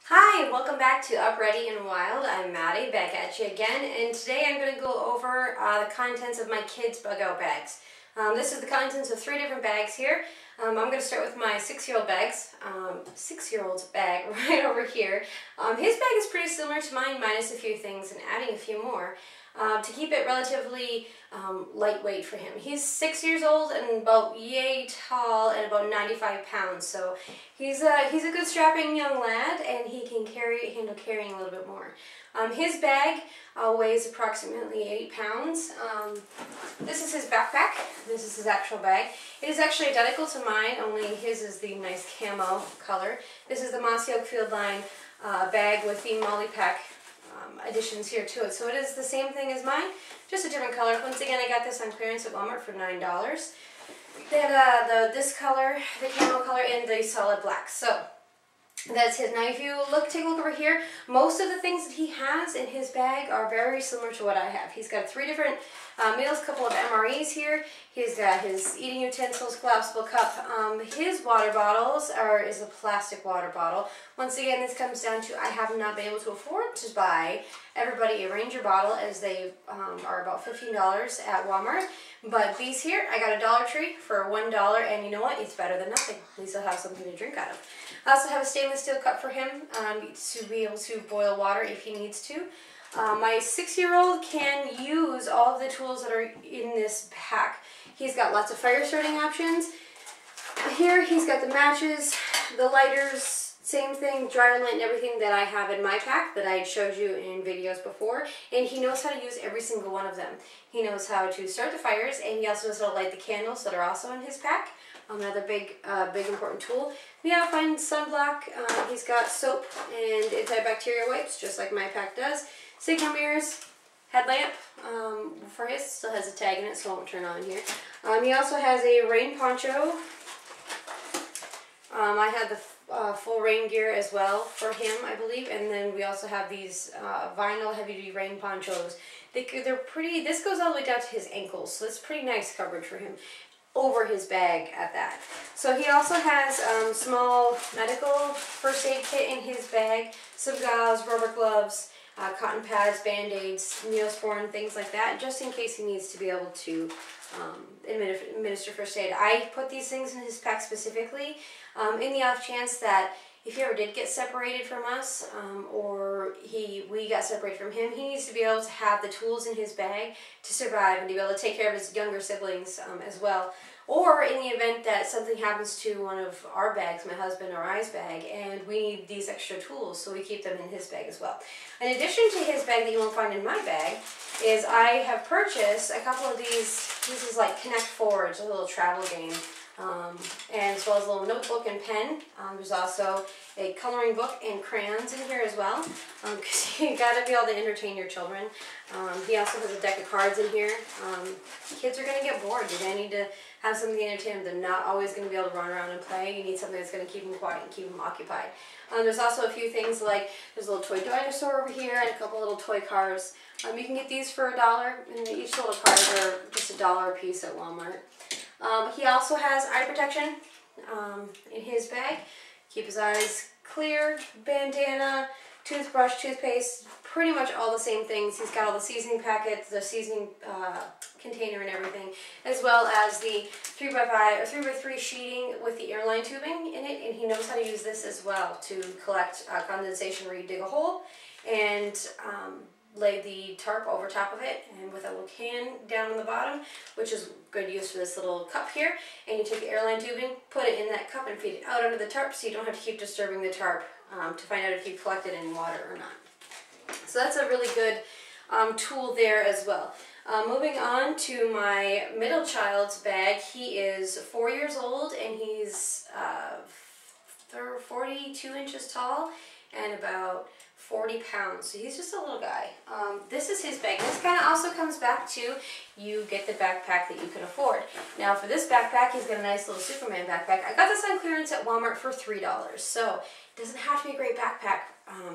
Hi, welcome back to Up Ready and Wild. I'm Maddie, back at you again, and today I'm going to go over the contents of my kids' bug out bags. This is the contents of 3 different bags here. I'm going to start with my 6-year-old bags. 6-year-old's bag right over here. His bag is pretty similar to mine, minus a few things and adding a few more. To keep it relatively lightweight for him. He's 6 years old and about yay tall and about 95 pounds, so he's a good strapping young lad, and he can handle carrying a little bit more. His bag weighs approximately 8 pounds. This is his backpack. This is his actual bag. It is actually identical to mine, only his is the nice camo color. This is the Mossy Oak Field Line bag with the Molly Pack additions here to it. So it is the same thing as mine, just a different color. Once again, I got this on clearance at Walmart for $9. They had this color, the camo color, and the solid black. So that's his. Now if you take a look over here, most of the things that he has in his bag are very similar to what I have. He's got 3 different meals, a couple of MREs here. He's got his eating utensils, collapsible cup. His water bottles is a plastic water bottle. Once again, this comes down to I have not been able to afford to buy everybody a Ranger bottle, as they are about $15 at Walmart. But these here, I got a Dollar Tree for $1, and you know what? It's better than nothing. At least I'll have something to drink out of. I also have a stainless steel cup for him to be able to boil water if he needs to. My 6-year-old can use all of the tools that are in this pack. He's got lots of fire starting options. Here he's got the matches, the lighters, same thing, dryer lint and everything that I have in my pack that I had showed you in videos before. And he knows how to use every single one of them. He knows how to start the fires, and he also knows how to light the candles that are also in his pack. Another big important tool. We have fine sunblock. He's got soap and antibacterial wipes, just like my pack does. Signal mirrors, headlamp for his, still has a tag in it, so it won't turn on here. He also has a rain poncho. I have the full rain gear as well for him, I believe, and then we also have these vinyl heavy-duty rain ponchos. They're pretty. This goes all the way down to his ankles, so it's pretty nice coverage for him over his bag at that. So he also has small medical first aid kit in his bag, some gauze, rubber gloves, cotton pads, band-aids, Neosporin, things like that, just in case he needs to be able to administer first aid. I put these things in his pack specifically in the off chance that if he ever did get separated from us, or we got separated from him, he needs to be able to have the tools in his bag to survive and to be able to take care of his younger siblings as well. Or in the event that something happens to one of our bags, my husband or I's bag, and we need these extra tools, so we keep them in his bag as well. In addition to his bag that you won't find in my bag, is I have purchased a couple of these. This is like Connect Forge, a little travel game. And as well as a little notebook and pen. There's also a coloring book and crayons in here as well, because you gotta be able to entertain your children. He also has a deck of cards in here. Kids are gonna get bored. You're gonna need to have something to entertain them. They're not always gonna be able to run around and play. You need something that's gonna keep them quiet and keep them occupied. There's also a few things like there's a little toy dinosaur over here and a couple little toy cars. You can get these for $1, and each little cars are just $1 a piece at Walmart. He also has eye protection in his bag. Keep his eyes clear, bandana, toothbrush, toothpaste, pretty much all the same things. He's got all the seasoning packets, the seasoning container and everything, as well as the 3x5 or 3x3 sheeting with the airline tubing in it, and he knows how to use this as well to collect condensation where you dig a hole and lay the tarp over top of it, and with a little can down on the bottom, which is good use for this little cup here, and you take the airline tubing, put it in that cup and feed it out under the tarp, so you don't have to keep disturbing the tarp to find out if you collected any water or not. So that's a really good tool there as well. Moving on to my middle child's bag. He is 4 years old, and he's 42 inches tall and about 40 pounds, so he's just a little guy. This is his bag. This kind of also comes back to you get the backpack that you can afford. Now for this backpack, he's got a nice little Superman backpack. I got this on clearance at Walmart for $3, so it doesn't have to be a great backpack.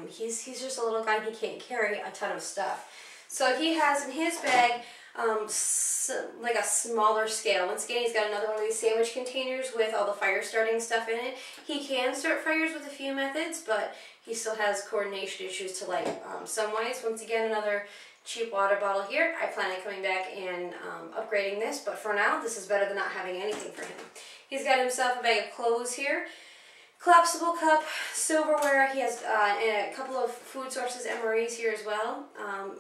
He's just a little guy and he can't carry a ton of stuff. So he has in his bag like a smaller scale. Once again, he's got another one of these sandwich containers with all the fire starting stuff in it. He can start fires with a few methods, but he still has coordination issues to light some ways. Once again, another cheap water bottle here. I plan on coming back and upgrading this, but for now, this is better than not having anything for him. He's got himself a bag of clothes here. Collapsible cup, silverware. He has a couple of food sources, MREs here as well.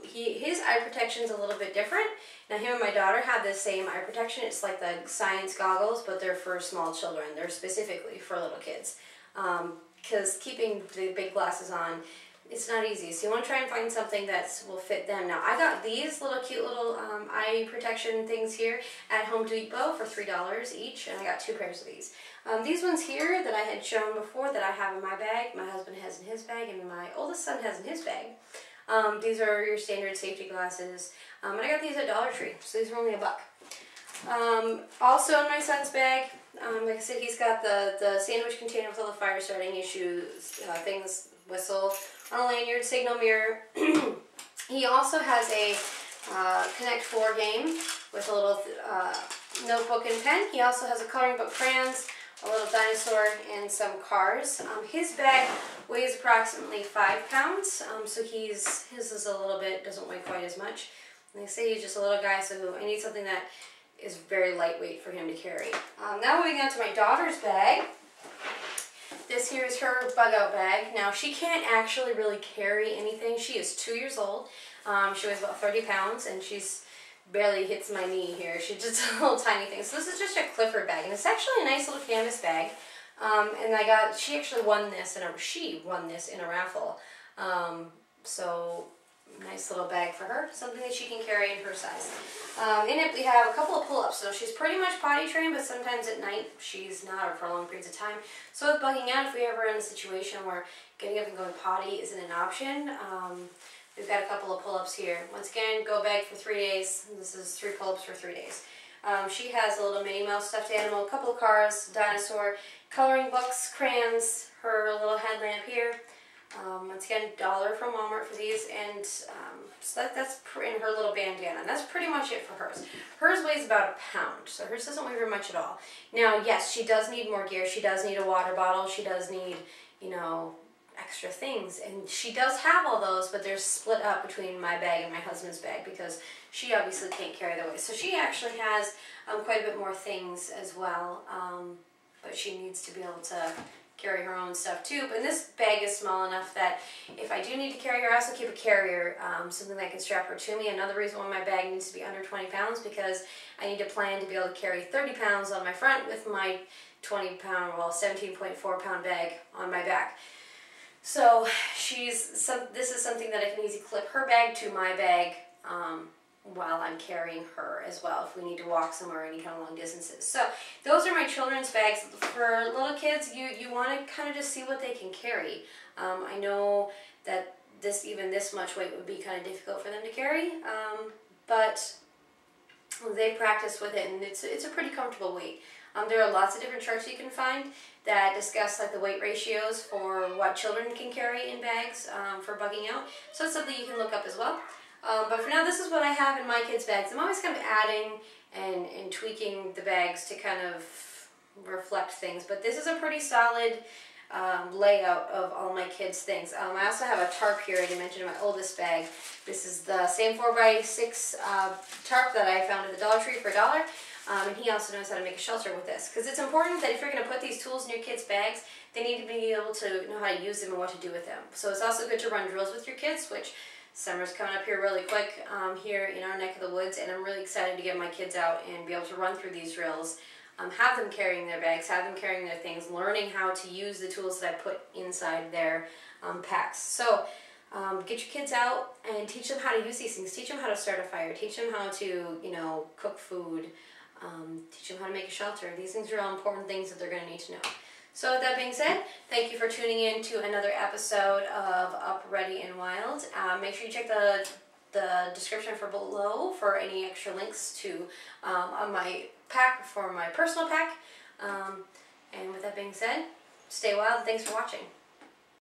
His eye protection is a little bit different. Now him and my daughter have the same eye protection. It's like the science goggles, but they're for small children. They're specifically for little kids. Because keeping the big glasses on, it's not easy. So you want to try and find something that will fit them. Now I got these little cute little eye protection things here at Home Depot for $3 each, and I got 2 pairs of these. These ones here that I had shown before that I have in my bag, my husband has in his bag, and my oldest son has in his bag. These are your standard safety glasses, and I got these at Dollar Tree, so these were only $1. Also in my son's bag, like I said, he's got the sandwich container with all the fire starting issues, things, whistle, on a lanyard, signal mirror. He also has a Connect 4 game with a little notebook and pen. He also has a coloring book, crayons, a little dinosaur, and some cars. His bag weighs approximately 5 pounds, so his is a little bit, doesn't weigh quite as much. And they say he's just a little guy, so I need something that is very lightweight for him to carry. Now moving on to my daughter's bag. This here is her bug out bag. Now she can't actually really carry anything. She is 2 years old. She weighs about 30 pounds, and she's barely hits my knee here. She's just a little tiny thing. So this is just a Clifford bag, and it's actually a nice little canvas bag. And she actually won this in a raffle. So nice little bag for her, something that she can carry in her size. In it we have a couple of pull-ups. So she's pretty much potty trained, but sometimes at night she's not, or for long periods of time. So with bugging out, if we ever in a situation where getting up and going potty isn't an option, we've got a couple of pull-ups here. Once again, go bag for 3 days. This is 3 pull-ups for 3 days. She has a little Minnie Mouse stuffed animal, a couple of cars, dinosaur, coloring books, crayons, her little headlamp here. Once again, $1 from Walmart for these, and so that's in her little bandana. And that's pretty much it for hers. Hers weighs about a pound, so hers doesn't weigh very much at all. Now, yes, she does need more gear. She does need a water bottle. She does need, you know, extra things, and she does have all those, but they're split up between my bag and my husband's bag because she obviously can't carry the weight. So she actually has quite a bit more things as well, but she needs to be able to carry her own stuff too. But this bag is small enough that if I do need to carry her, I also keep a carrier, something that can strap her to me. Another reason why my bag needs to be under 20 pounds because I need to plan to be able to carry 30 pounds on my front with my 20-pound, well, 17.4 pound bag on my back. So this is something that I can easily clip her bag to my bag while I'm carrying her as well if we need to walk somewhere any kind of long distances. So those are my children's bags. For little kids, you want to kind of just see what they can carry. I know that even this much weight would be kind of difficult for them to carry, but they practice with it, and it's a pretty comfortable weight. There are lots of different charts you can find that discuss like the weight ratios for what children can carry in bags for bugging out. So it's something you can look up as well. But for now, this is what I have in my kids' bags. I'm always kind of adding and tweaking the bags to kind of reflect things. But this is a pretty solid layout of all my kids' things. I also have a tarp here, as I mentioned, in my oldest bag. This is the same 4x6 tarp that I found at the Dollar Tree for $1. And he also knows how to make a shelter with this. Because it's important that if you're going to put these tools in your kids' bags, they need to be able to know how to use them and what to do with them. So it's also good to run drills with your kids, which summer's coming up here really quick here in our neck of the woods. And I'm really excited to get my kids out and be able to run through these drills. Have them carrying their bags, have them carrying their things, learning how to use the tools that I put inside their packs. So get your kids out and teach them how to use these things. Teach them how to start a fire. Teach them how to, you know, cook food. Teach them how to make a shelter. These things are all important things that they're going to need to know. So with that being said, thank you for tuning in to another episode of Up, Ready, and Wild. Make sure you check the description below for any extra links to on my pack for my personal pack. And with that being said, stay wild and thanks for watching.